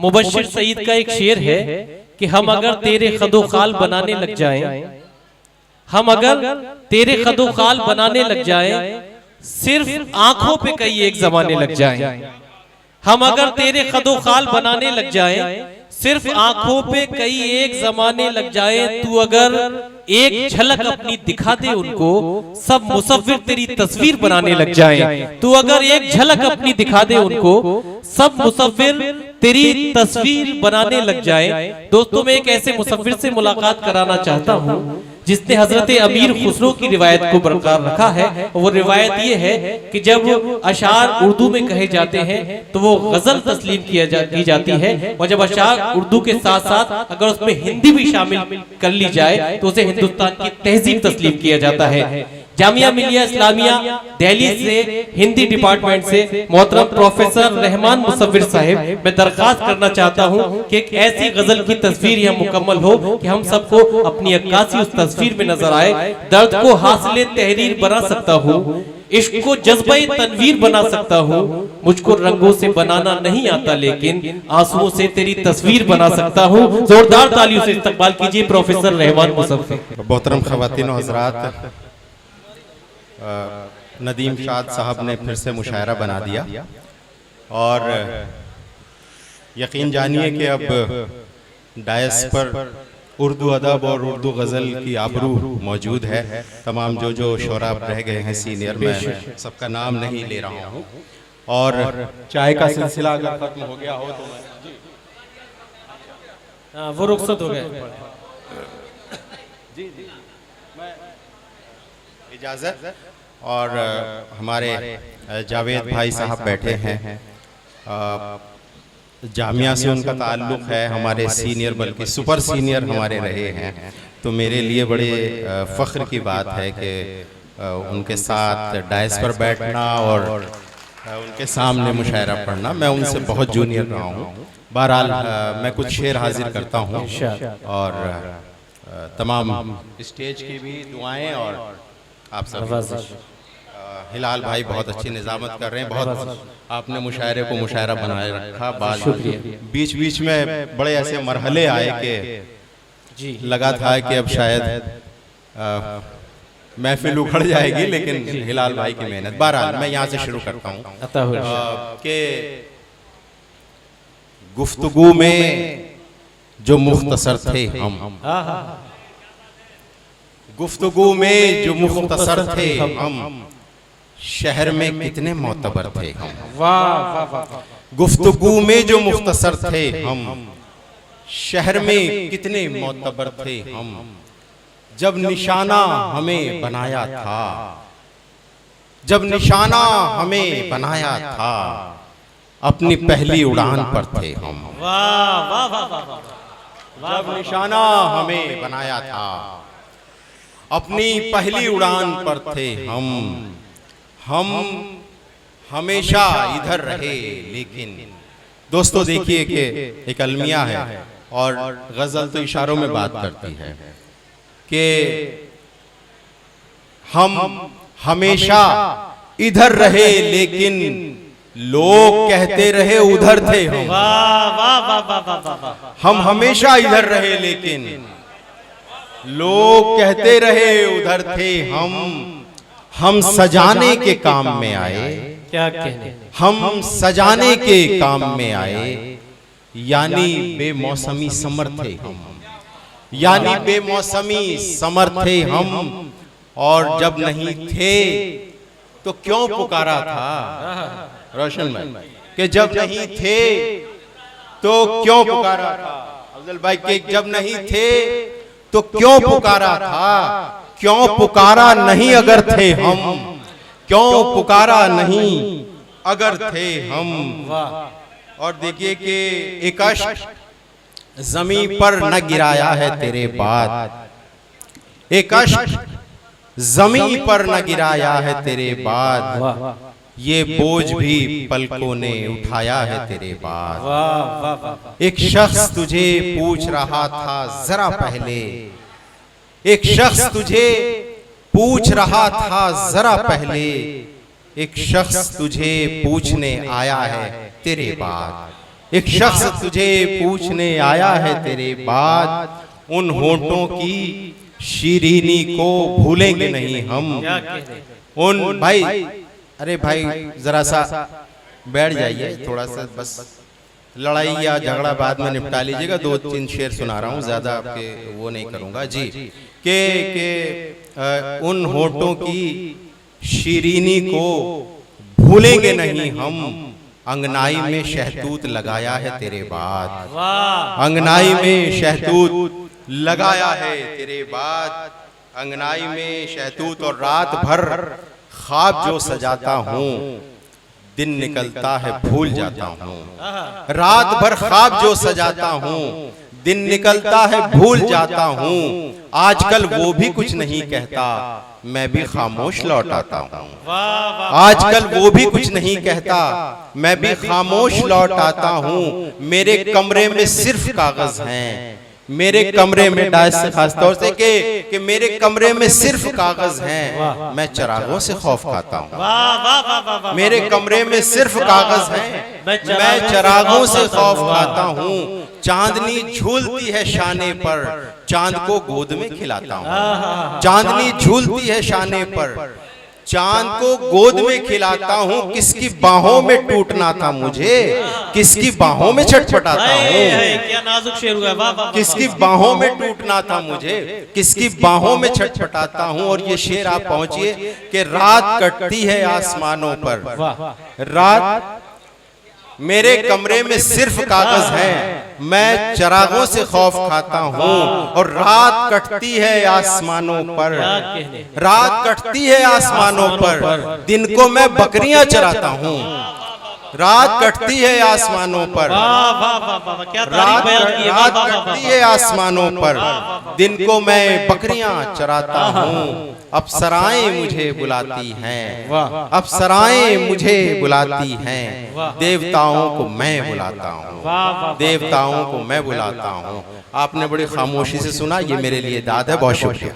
मुबश्शिर सईद का एक शेर है कि हम अगर तेरे खदो खाल बनाने लग जाएं, हम अगर तेरे खदो खाल बनाने लग जाएं, सिर्फ आंखों पे कई एक जमाने लग जाएं। हम अगर तेरे खदो खाल बनाने लग जाएं, सिर्फ आंखों पे कई एक जमाने लग जाए, तू अगर एक झलक अपनी दिखा दे उनको, सब मुसव्विर तेरी तस्वीर बनाने लग जाए। तू अगर एक झलक अपनी दिखा दे उनको, सब मुसव्विर तेरी तस्वीर बनाने लग जाए। दोस्तों, मैं एक ऐसे मुसव्विर से मुलाकात कराना चाहता हूँ जिसने हजरत अमीर खुसरो की रिवायत को बरकरार रखा है। वो रिवायत ये है कि जब अशार उर्दू में कहे जाते हैं तो वो गजल तस्लीम की जाती है, और जब अशार उर्दू के साथ साथ अगर उसमें हिंदी भी शामिल कर ली जाए तो उसे हिंदुस्तान की तहजीब तस्लीम किया जाता है। जामिया मिलिया इस्लामिया दिल्ली से हिंदी डिपार्टमेंट से मोहतरम प्रोफेसर रहमान मुसव्विर साहब, मैं दरखास्त करना चाहता हूं कि एक ऐसी गजल की तस्वीर यह मुकम्मल हो कि हम सबको अपनी अक्कासी उस तस्वीर में नजर आए। दर्द को हासिल तहरीर बना सकता हूँ, इश्क को जज्बे तनवीर बना सकता हूँ, मुझको रंगों से बनाना नहीं आता लेकिन आंसुओं से तेरी तस्वीर बना सकता हूँ। जोरदार तालियों से इस्तकबाल कीजिए प्रोफेसर रहमान मुसव्विर। मोहतरम ख़वातीन व हज़रात, नदीम शाद साहब ने फिर से मुशायरा बना दिया और यकीन जानिए कि अब डायस पर उर्दू अदब और उर्दू गज़ल की आबरू मौजूद है। तमाम जो शोरा रह गए हैं सीनियर, मैं सबका नाम नहीं ले रहा हूँ। और चाय का सिलसिला अगर खत्म हो गया हो तो वो रुखसत हो गया जी जी, मैं इजाज़त। और हमारे जावेद भाई साहब बैठे हैं, जामिया से उनका ताल्लुक़ है, हमारे सीनियर बल्कि सुपर सीनियर हमारे रहे हैं। तो मेरे लिए बड़े फ़ख्र की बात है कि उनके साथ डायस पर बैठना और उनके सामने मुशायरा पढ़ना। मैं उनसे बहुत जूनियर रहा हूँ। बहरहाल मैं कुछ शेर हाजिर करता हूँ और तमाम स्टेज की भी दुआएं और आप सब। हिलाल भाई बहुत अच्छी निज़ामत कर रहे हैं, बहुत आपने मुशायरे को मुशायरा बनाए रखा। बीच बीच में बड़े ऐसे मरहले आए कि लगा था कि अब शायद महफिल उखड़ जाएगी, लेकिन हिलाल भाई की मेहनत। बहरहाल मैं यहाँ से शुरू करता हूँ कि गुफ्तगू में जो मुख्तसर थे हम, गुफ्तगू में जो मुख्तसर थे हम, शहर में कितने मोतबर थे हम। गुफ्तगू में जो मुख्तसर थे हम, शहर में कितने मोतबर थे हम। जब निशाना हमें बनाया था, जब निशाना हमें बनाया था, अपनी पहली उड़ान पर थे हम। जब निशाना हमें बनाया था, अपनी पहली उड़ान पर थे हम हमेशा इधर रहे लेकिन। दोस्तों देखिए कि एक अलमिया है और गजल तो इशारों में बात करती है कि हम हमेशा इधर रहे लेकिन लोग कहते रहे उधर थे हम हमेशा इधर रहे लेकिन लोग कहते रहे उधर थे हम सजाने के काम में आए। क्या कहने, हम सजाने के काम में आए, यानी बेमौसमी समर थे हम, यानी बेमौसमी समर थे हम। और जब नहीं थे तो क्यों पुकारा था, रोशन भाई, कि जब नहीं थे तो क्यों पुकारा था। अफजल भाई के जब नहीं थे तो क्यों पुकारा था, क्यों पुकारा नहीं अगर थे हम, क्यों पुकारा नहीं अगर थे हम। और देखिए कि एक अश्क ज़मीं पर न गिराया है तेरे बाद, एक अश्क ज़मीं पर न गिराया है तेरे बाद, ये बोझ भी पलकों ने उठाया है तेरे बाद। एक शख्स तुझे पूछ रहा था जरा पहले, एक शख्स तुझे पूछ रहा था जरा पहले, एक शख्स तुझे पूछने आया है तेरे बाद। एक शख्स तुझे पूछने आया है तेरे बाद, उन होठों की शीरीनी को भूलेंगे नहीं हम। उन भाई, अरे भाई जरा सा बैठ जाइए, थोड़ा सा बस लड़ाई या झगड़ा बाद में निपटा लीजिएगा। 2-3 शेर सुना रहा हूँ, ज्यादा आपके वो नहीं करूंगा जी। के उन होठों की शीरीनी को भूलेंगे नहीं हम, अंगनाई में शहतूत लगाया है तेरे बाद। अंगनाई में शहतूत लगाया है तेरे बाद, अंगनाई में शहतूत। और रात भर ख्वाब जो सजाता हूँ, दिन निकलता है भूल जाता हूँ। रात भर ख्वाब जो सजाता हूँ, दिन निकलता है भूल जाता हूँ। आजकल वो भी कुछ नहीं कहता, मैं भी खामोश लौट आता हूँ। आजकल वो भी कुछ नहीं कहता, मैं भी खामोश लौट आता हूँ। मेरे कमरे में सिर्फ कागज हैं, मेरे कमरे में डायस से खासतौर से कि मेरे कमरे में सिर्फ कागज हैं, मैं चिरागों से खौफ खाता हूँ। मेरे कमरे में सिर्फ कागज हैं, मैं चिरागों से खौफ खाता हूँ। चांदनी झूलती है शाने पर, चांद को गोद में खिलाता हूँ। चांदनी झूलती है शाने पर, चांद को गोद में खिलाता हूँ। किसकी बाहों में टूटना था मुझे, किसकी बाहों में छटपटाता हूँ। क्या नाजुक शेर हुआ, वाह वाह। किसकी बाहों में टूटना था मुझे, किसकी बाहों में छटपटाता हूँ। और ये शेर आप पहुंचिए कि रात कटती है आसमानों पर, रात मेरे कमरे में सिर्फ कागज है, मैं चिरागों से खौफ खाता हूँ। और रात कटती है आसमानों पर, रात कटती है आसमानों पर, दिन को मैं बकरियां चराता हूँ। रात कटती है आसमानों पर, रात कटती है आसमानों पर, दिन को मैं बकरियां चराता हूँ। अप्सराएं मुझे बुलाती हैं, अप्सराएं मुझे बुलाती हैं, देवताओं को मैं बुलाता हूँ, देवताओं को मैं बुलाता हूँ। आपने बड़ी खामोशी से सुना, ये मेरे लिए दाद है। बहुत शुक्रिया।